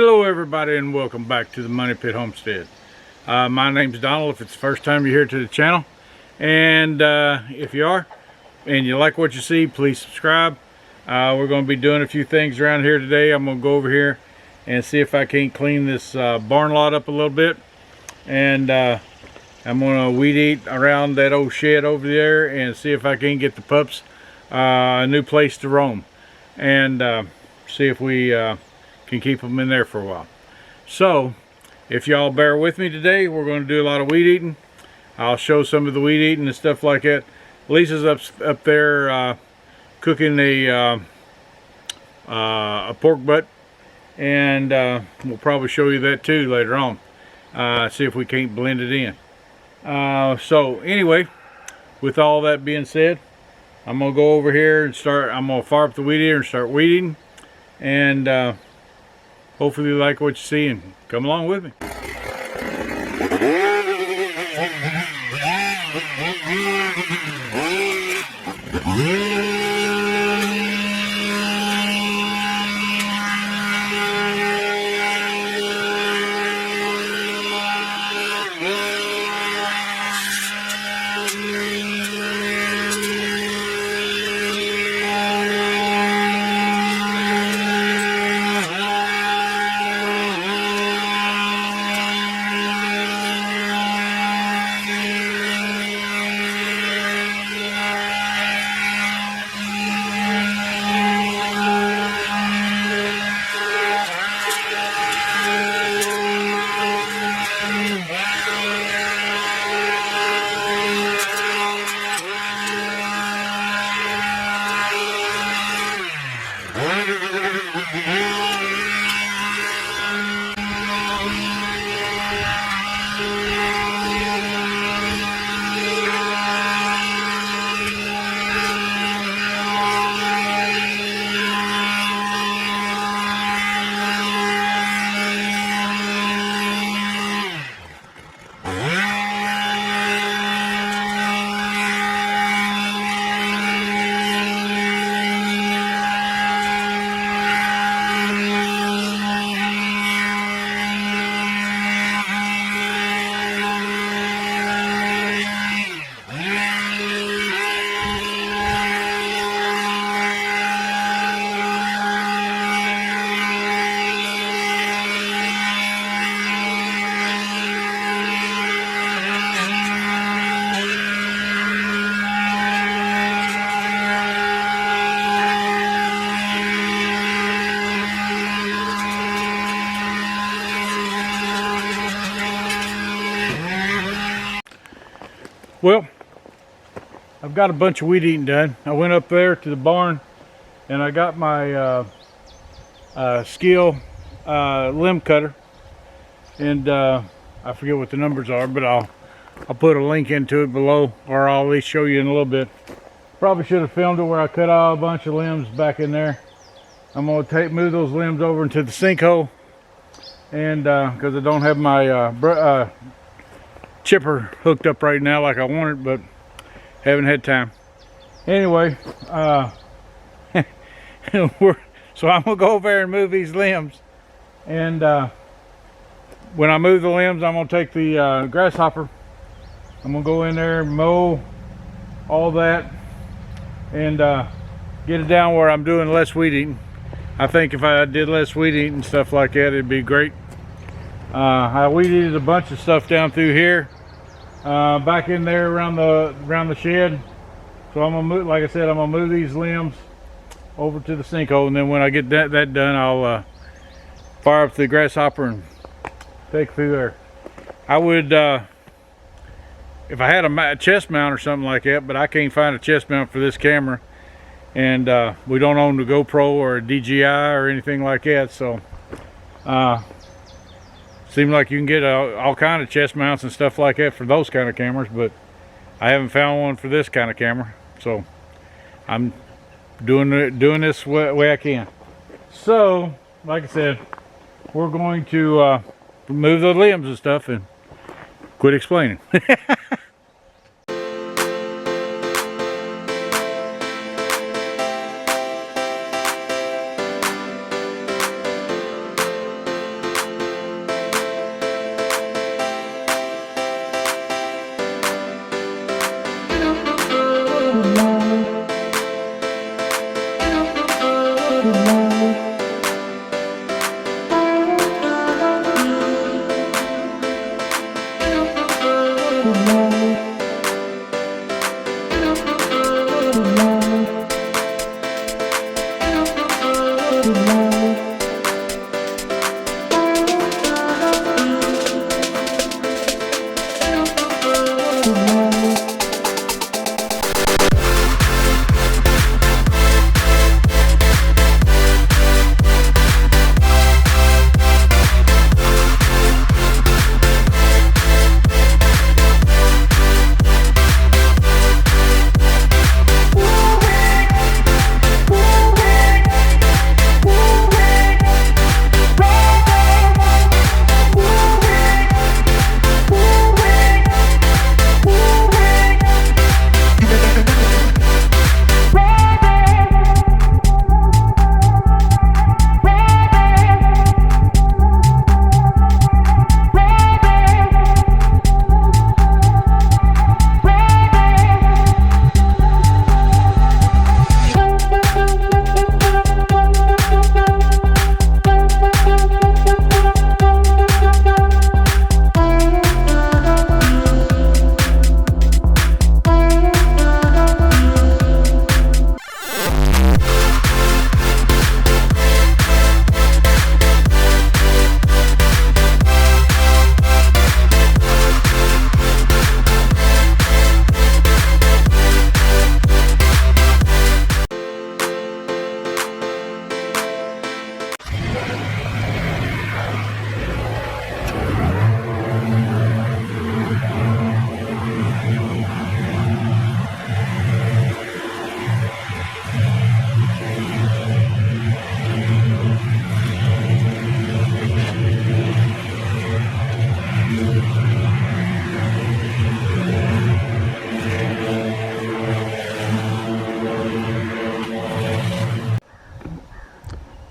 Hello everybody and welcome back to the Moneypit Homestead. My name's Donald if it's the first time you're here to the channel. And if you are and you like what you see, please subscribe. We're going to be doing a few things around here today. I'm going to go over here and see if I can clean this barn lot up a little bit. And I'm going to weed eat around that old shed over there and see if I can get the pups a new place to roam. And see if we can keep them in there for a while. So if y'all bear with me today, we're going to do a lot of weed eating. I'll show some of the weed eating and stuff like that. Lisa's up there cooking a pork butt, and we'll probably show you that too later on. See if we can't blend it in. So anyway, with all that being said, I'm gonna go over here and I'm gonna fire up the weed eater and start weed eating, and hopefully you like what you see and come along with me. Well, I've got a bunch of weed eating done. I went up there to the barn and I got my Skil limb cutter, and I forget what the numbers are, but I'll put a link into it below, or I'll at least show you in a little bit. Probably should have filmed it where I cut out a bunch of limbs back in there. I'm going to move those limbs over into the sinkhole, and because I don't have my chipper hooked up right now like I wanted, but haven't had time. Anyway, so I'm gonna go over there and move these limbs, and when I move the limbs, I'm gonna take the grasshopper. I'm gonna go in there and mow all that and get it down where I'm doing less weed eating. I think if I did less weed eating and stuff like that, it'd be great. I weed eated a bunch of stuff down through here, back in there around the shed. So I'm gonna move, like I said, I'm gonna move these limbs over to the sinkhole, and then when I get that done, I'll fire up the grasshopper and take through there. I would, if I had a chest mount or something like that, but I can't find a chest mount for this camera, and we don't own the GoPro or a DJI or anything like that, so seems like you can get all kind of chest mounts and stuff like that for those kind of cameras, but I haven't found one for this kind of camera, so I'm doing this way I can. So like I said, we're going to remove the limbs and stuff and quit explaining.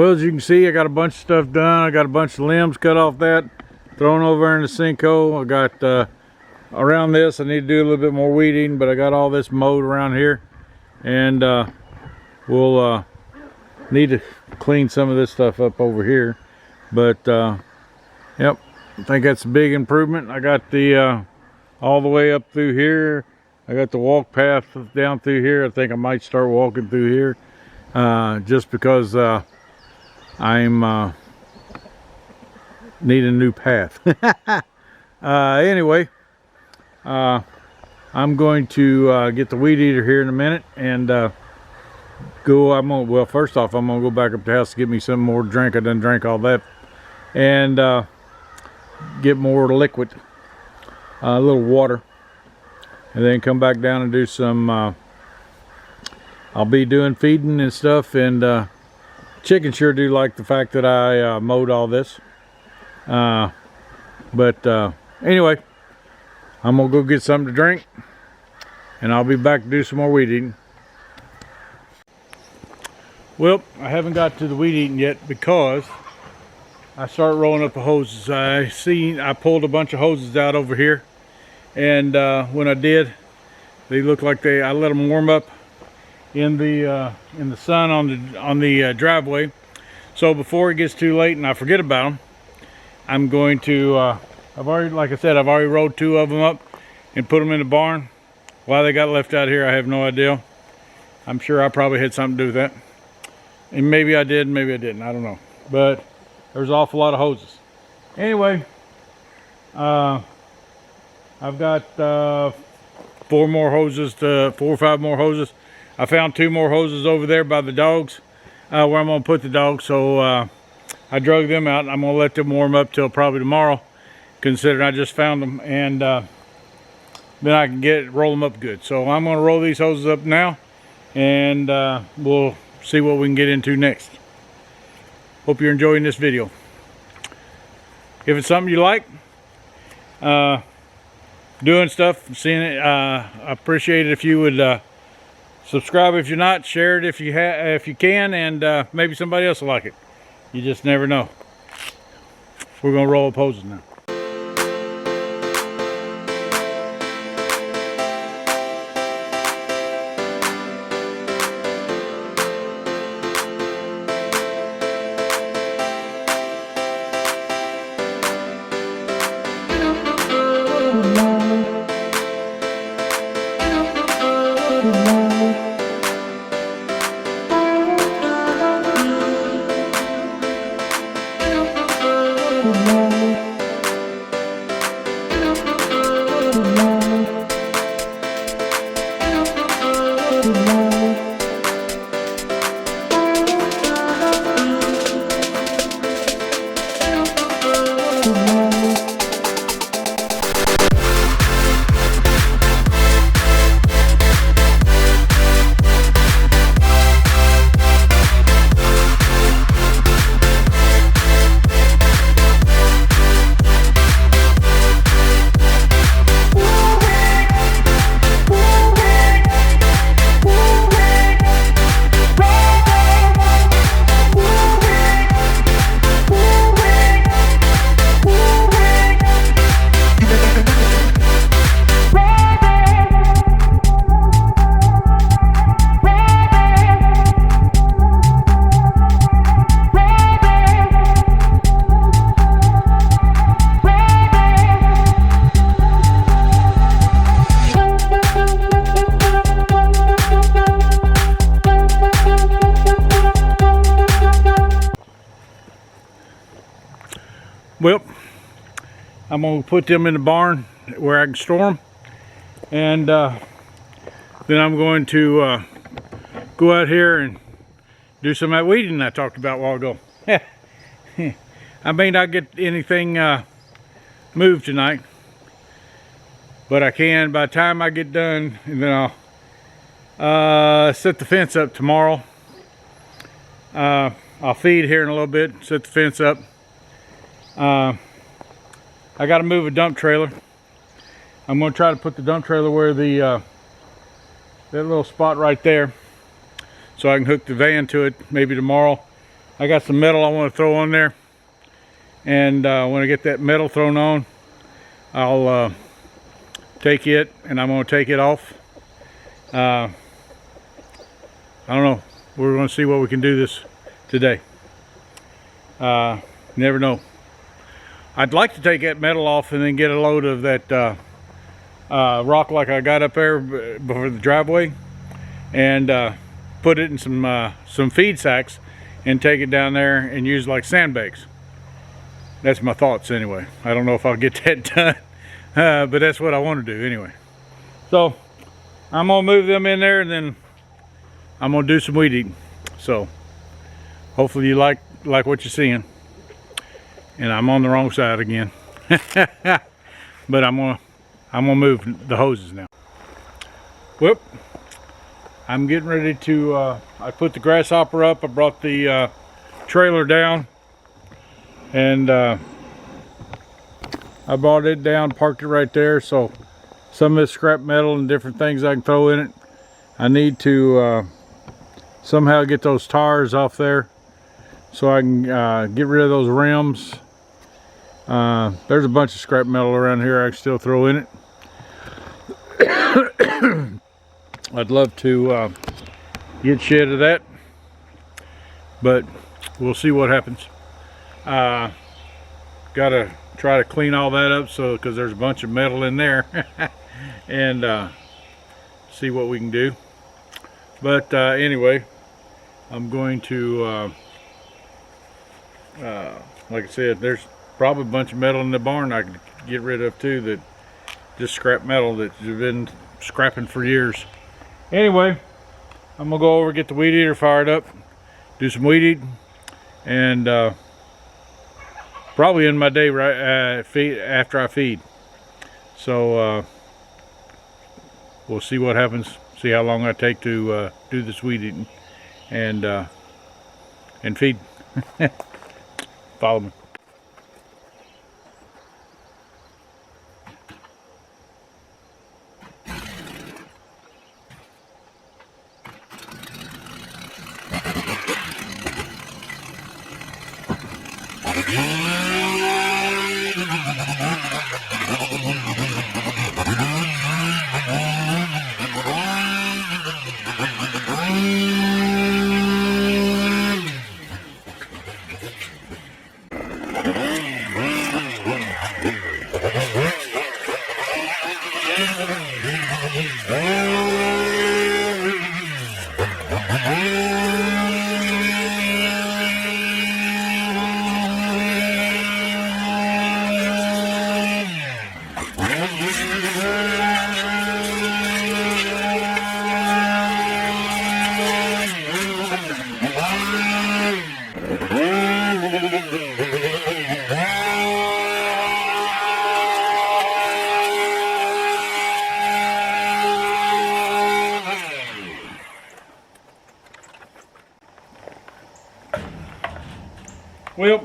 Well, as you can see, I got a bunch of stuff done. I got a bunch of limbs cut off that, thrown over in the sinkhole. I got around this, I need to do a little bit more weed eating, but I got all this mowed around here. And we'll need to clean some of this stuff up over here. But yep, I think that's a big improvement. I got the all the way up through here. I got the walk path down through here. I think I might start walking through here just because I'm need a new path. Anyway, I'm going to get the weed eater here in a minute and go. Well, first off, I'm gonna go back up to the house to get me some more drink. I done drank all that, and get more liquid, a little water, and then come back down and do some. I'll be doing feeding and stuff, and chickens sure do like the fact that I mowed all this. But anyway, I'm gonna go get something to drink, and I'll be back to do some more weed eating. Well, I haven't got to the weed eating yet because I started rolling up the hoses. I pulled a bunch of hoses out over here, and when I did, they look like I let them warm up in the sun on the driveway. So before it gets too late and I forget about them, I'm going to like I said, I've already rolled 2 of them up and put them in the barn. Why they got left out here, I have no idea. I'm sure I probably had something to do with that, and maybe I did, maybe I didn't, I don't know. But there's an awful lot of hoses. Anyway, I've got 4 or 5 more hoses. I found 2 more hoses over there by the dogs, where I'm gonna put the dogs. So I drug them out. I'm gonna let them warm up till probably tomorrow, considering I just found them, and then I can roll them up good. So I'm gonna roll these hoses up now, and we'll see what we can get into next. Hope you're enjoying this video. If it's something you like, doing stuff, seeing it, I appreciate it if you would subscribe if you're not, share it if you can, and maybe somebody else will like it. You just never know. We're gonna roll up hoses now. Well, I'm gonna put them in the barn where I can store them, and then I'm going to go out here and do some of that weeding I talked about a while ago. I may not get anything moved tonight, but I can by the time I get done, and then I'll set the fence up tomorrow. I'll feed here in a little bit, set the fence up. I got to move a dump trailer. I'm going to try to put the dump trailer where that little spot right there, so I can hook the van to it maybe tomorrow, I got some metal I want to throw on there, and when I get that metal thrown on, I'll take it, and I'm going to take it off. I don't know. We're going to see what we can do this today. Never know. I'd like to take that metal off and then get a load of that rock like I got up there before the driveway, and put it in some feed sacks and take it down there and use like sandbags. That's my thoughts anyway. I don't know if I'll get that done, but that's what I want to do anyway. So I'm gonna move them in there, and then I'm gonna do some weed eating. So hopefully you like what you're seeing. And I'm on the wrong side again. But I'm gonna move the hoses now. Whoop. I'm getting ready to I put the grasshopper up. I brought the trailer down, and I brought it down, parked it right there, so some of this scrap metal and different things I can throw in it. I need to somehow get those tires off there so I can get rid of those rims. There's a bunch of scrap metal around here I can still throw in it. I'd love to get shed of that, but we'll see what happens. Gotta try to clean all that up, so because there's a bunch of metal in there, and see what we can do. But anyway, I'm going to like I said, there's probably a bunch of metal in the barn I could get rid of too, that just scrap metal that you've been scrapping for years. Anyway, I'm gonna go over, get the weed eater fired up, do some weed eating, and probably end my day right after I feed. So we'll see what happens, see how long I take to do this weed eating and feed. Follow me. Well,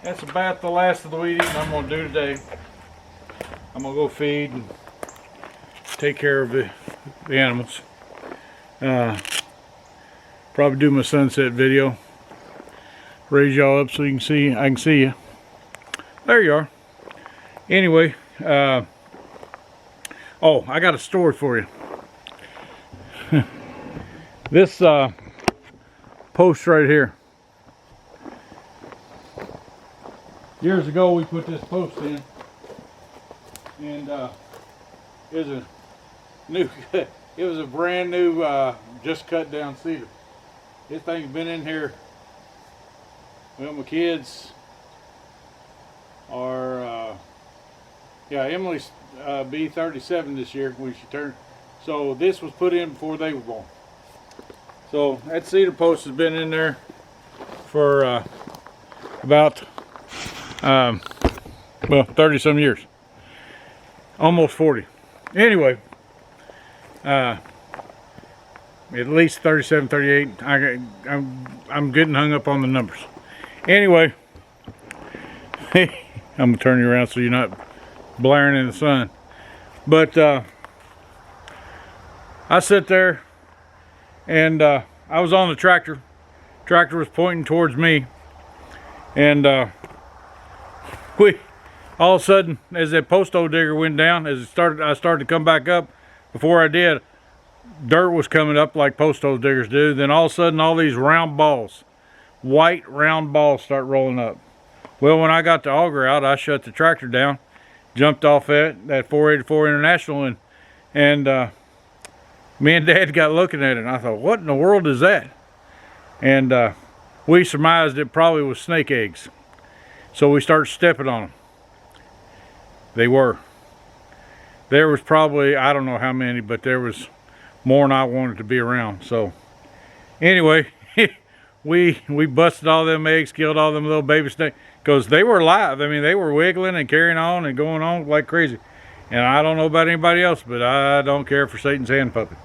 that's about the last of the weed eating I'm going to do today. I'm going to go feed and take care of the animals. Probably do my sunset video. Raise y'all up so you can see, I can see you. There you are. Anyway, oh, I got a story for you. This post right here. Years ago we put this post in, and it was a new it was a brand new just cut down cedar. This thing's been in here. Well, my kids are yeah, Emily's be 37 this year when she turned, so this was put in before they were born. So that cedar post has been in there for about well, 30 some years, almost 40. Anyway, at least 37, 38. I'm getting hung up on the numbers. Anyway, I'm gonna turn you around so you're not blaring in the sun. But I sit there, and I was on the tractor tractor was pointing towards me, and all of a sudden, as that post hole digger went down, I started to come back up. Before I did, dirt was coming up like post hole diggers do. Then all of a sudden, all these round balls, white round balls, start rolling up. Well, when I got the auger out, I shut the tractor down, jumped off that 484 International, and me and Dad got looking at it, and I thought, what in the world is that? And we surmised it probably was snake eggs. So we started stepping on them. They were. There was probably, I don't know how many, but there was more than I wanted to be around. So anyway, we busted all them eggs, killed all them little baby snakes, because they were alive. I mean, they were wiggling and carrying on and going on like crazy. And I don't know about anybody else, but I don't care for Satan's hand puppy.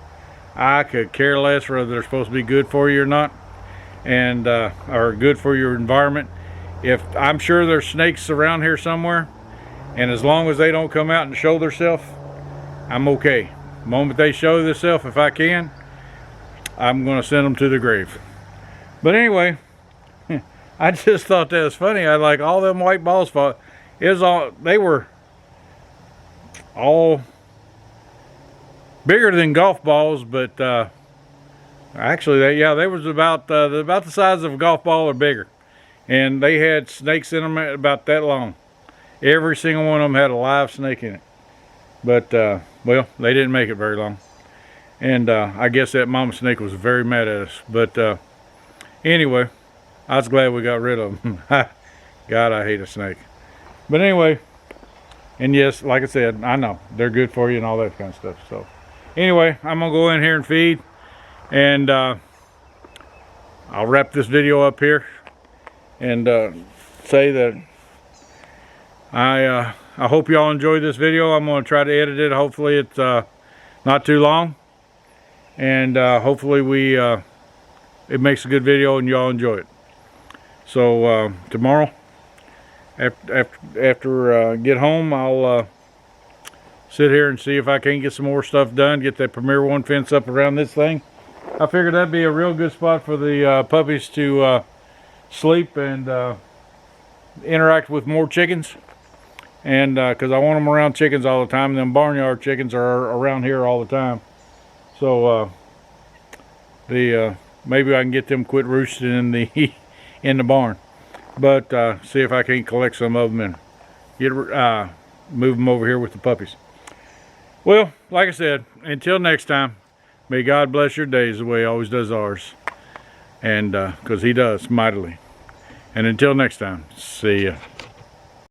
I could care less whether they're supposed to be good for you or not, and or good for your environment. If I'm sure there's snakes around here somewhere, and as long as they don't come out and show themselves, I'm okay. The moment they show themselves, if I can, I'm going to send them to the grave. But anyway, I just thought that was funny. I like all them white balls. They were all bigger than golf balls, but actually, they was about the size of a golf ball or bigger, and they had snakes in them about that long. Every single one of them had a live snake in it. But well, they didn't make it very long, and I guess that mama snake was very mad at us. But anyway, I was glad we got rid of them. God, I hate a snake. But anyway, and yes, like I said, I know they're good for you and all that kind of stuff. So anyway, I'm gonna go in here and feed, and I'll wrap this video up here and say that I hope y'all enjoyed this video. I'm going to try to edit it. Hopefully it's not too long, and hopefully it makes a good video and y'all enjoy it. So tomorrow, after I get home, I'll sit here and see if I can get some more stuff done, get that Premier One fence up around this thing. I figured that'd be a real good spot for the puppies to sleep and interact with more chickens. And because I want them around chickens all the time, and them barnyard chickens are around here all the time. So maybe I can get them quit roosting in the barn. But see if I can collect some of them and move them over here with the puppies. Well, like I said, until next time, may God bless your days the way He always does ours, and because He does mightily. And until next time, see ya.